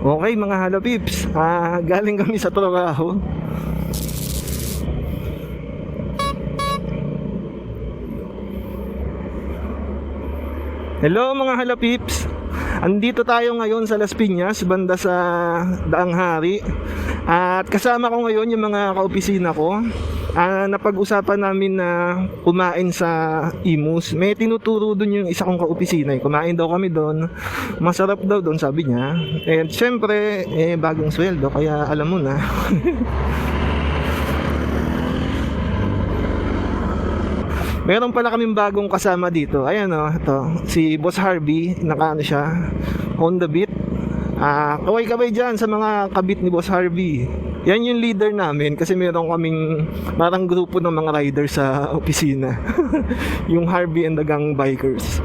Okay mga halapips, galing kami sa trabaho. Hello mga halapips, andito tayo ngayon sa Las Piñas, banda sa Daang Hari. At kasama ko ngayon yung mga kaopisina ko. Napag-usapan namin na kumain sa Imus. May tinuturo doon yung isa kong kaopisina. Kumain daw kami doon. Masarap daw doon, sabi niya. And syempre, bagong sweldo, kaya alam mo na. Meron pala kaming bagong kasama dito. Ayan ito, si Boss Harvey. Nakaano siya, Honda Beat. Kaway-kaway dyan sa mga kabit ni Boss Harvey. Yan yung leader namin kasi meron kaming parang grupo ng mga rider sa opisina. Yung Harvey and the Gang Bikers.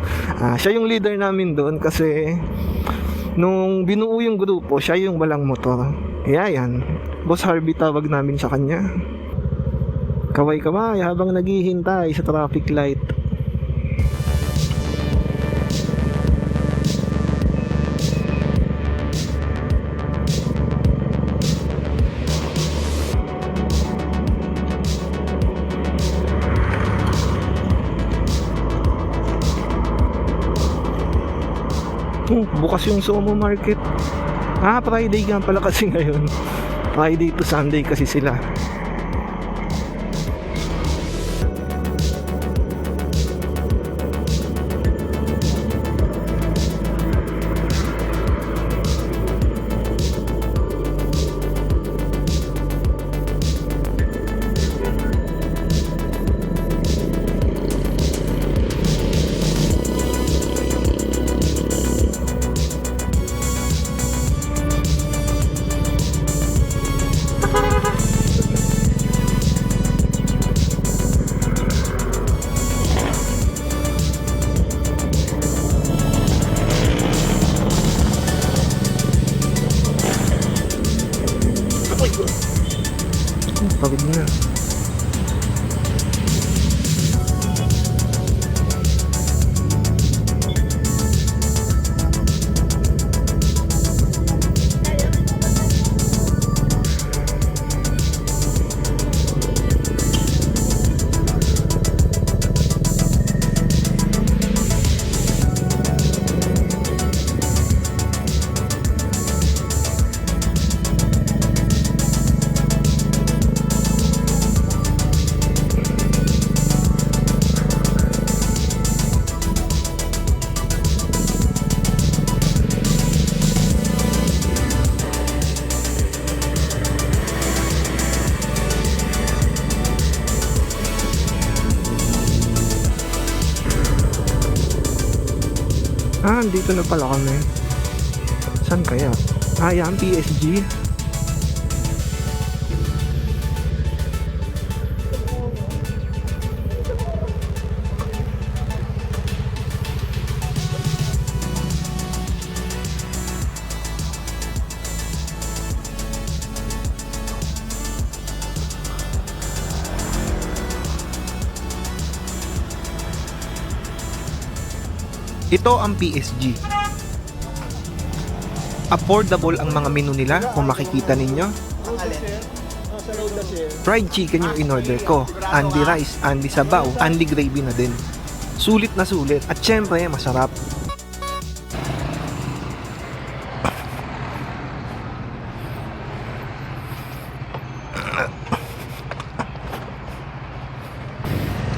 Siya yung leader namin doon kasi nung binuo yung grupo, siya yung walang motor. Kaya yan, Boss Harvey tawag namin sa kanya. Kaway-kaway habang naghihintay sa traffic light. Bukas yung Somo Market. Friday nga pala kasi ngayon. Friday to Sunday kasi sila. Pagod na. Dito na pala kami. Saan kaya? Yan, PSG. Ito ang PSG. Affordable ang mga menu nila kung makikita ninyo. Fried chicken yung in-order ko. Andy rice, Andy sabaw, Andy gravy na din. Sulit na sulit at syempre masarap.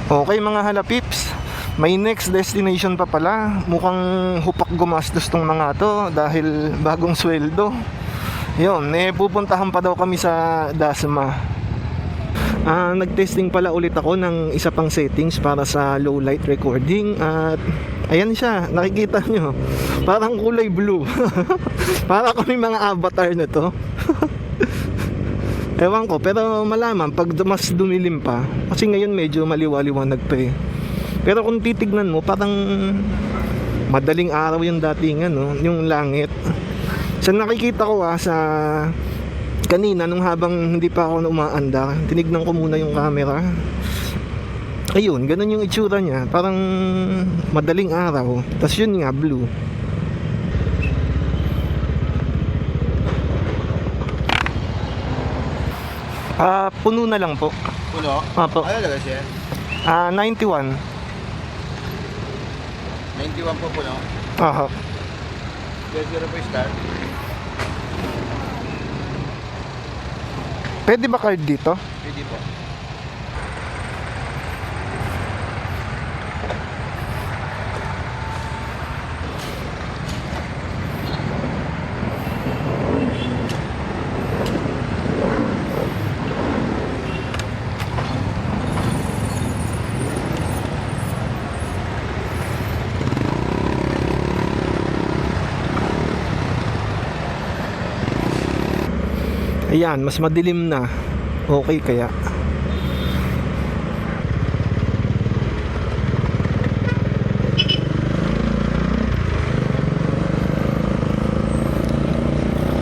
Okay mga halapips, may next destination pa pala. Mukhang hupak gumastos tong mga to dahil bagong sweldo. Yun, pupuntahan pa daw kami sa Dasma. Nag-testing pala ulit ako ng isa pang settings para sa low light recording. At ayan siya, nakikita nyo, parang kulay blue. Para kami mga avatar na to. Ewan ko, pero malaman pag mas dumilim pa. Kasi ngayon medyo maliwaliwanag pa eh. Pero kung titignan mo, parang madaling araw yung dating yung langit. Sa nakikita ko sa kanina nung habang hindi pa ako umaandar, tinignan ko muna yung camera. Ayun, ganun yung itsura niya. Parang madaling araw. Tapos yun nga, blue. Puno na lang po. Puno? Apo. Ano talaga siya? 91. 91 po puno. Aha. 0 po star. Pwede ba card dito? Pwede po. Ayan, mas madilim na. Okay kaya.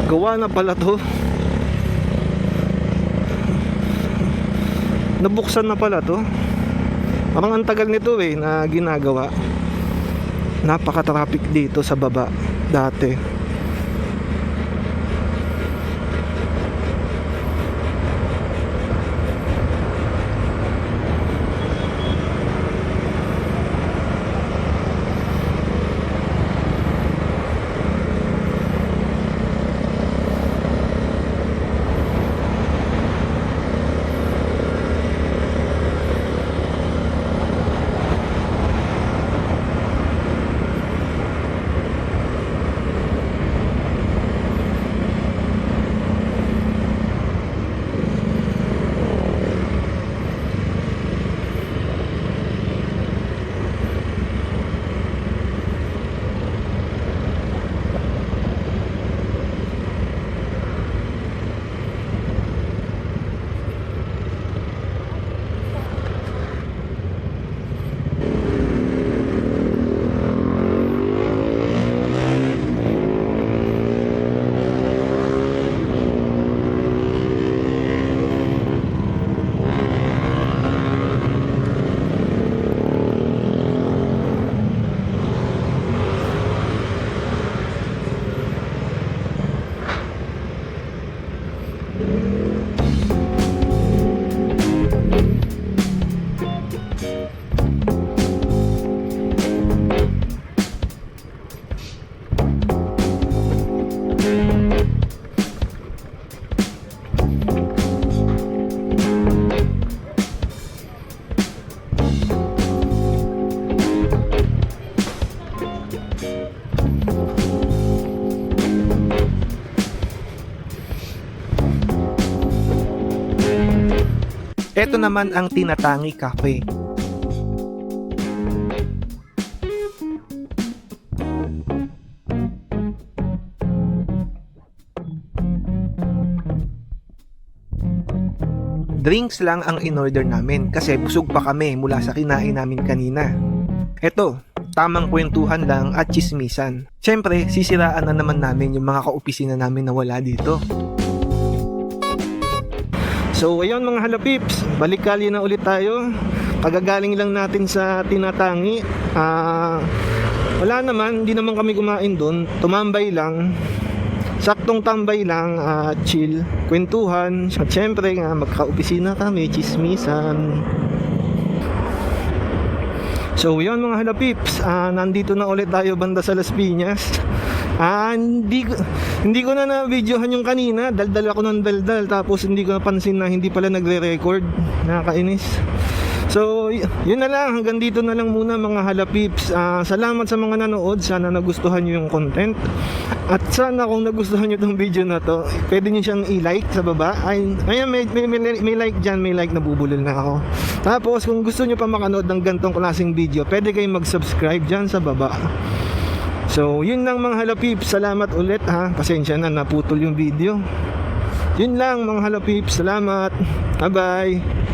Gawa na pala to. Nabuksan na pala to. Parang ang tagal nito na ginagawa. Napaka-traffic dito sa baba dati. Ito naman ang Tinatangi Cafe. Drinks lang ang in-order namin kasi busog pa kami mula sa kinain namin kanina. Eto, tamang kwentuhan lang at chismisan. Siyempre, sisiraan na naman namin yung mga kaopisina namin na wala dito. So ayun mga halapips, balik-kali na ulit tayo. Kagagaling lang natin sa Tinatangi. Wala naman, hindi naman kami kumain doon. Tumambay lang. Saktong tambay lang, chill, kwentuhan. At syempre nga, magka-opisina kami, chismisan. So yun mga halapips, nandito na ulit tayo banda sa Las Piñas. Hindi ko na na-videohan yung kanina. Daldal ako ng daldal. Tapos hindi ko napansin na hindi pala nagre-record. Nakakainis. So yun na lang. Hanggang dito na lang muna mga halapips. Salamat sa mga nanood. Sana nagustuhan nyo yung content. At sana kung nagustuhan nyo itong video na to, pwede nyo siyang i-like sa baba. Ayan, may like dyan. May like, nabubulol na ako. Tapos kung gusto nyo pa makanood ng gantong klaseng video, pwede kayong mag-subscribe dyan sa baba. So yun lang mga halapips. Salamat ulit ha. Pasensya na, naputol yung video. Yun lang mga halapips. Salamat. Bye bye.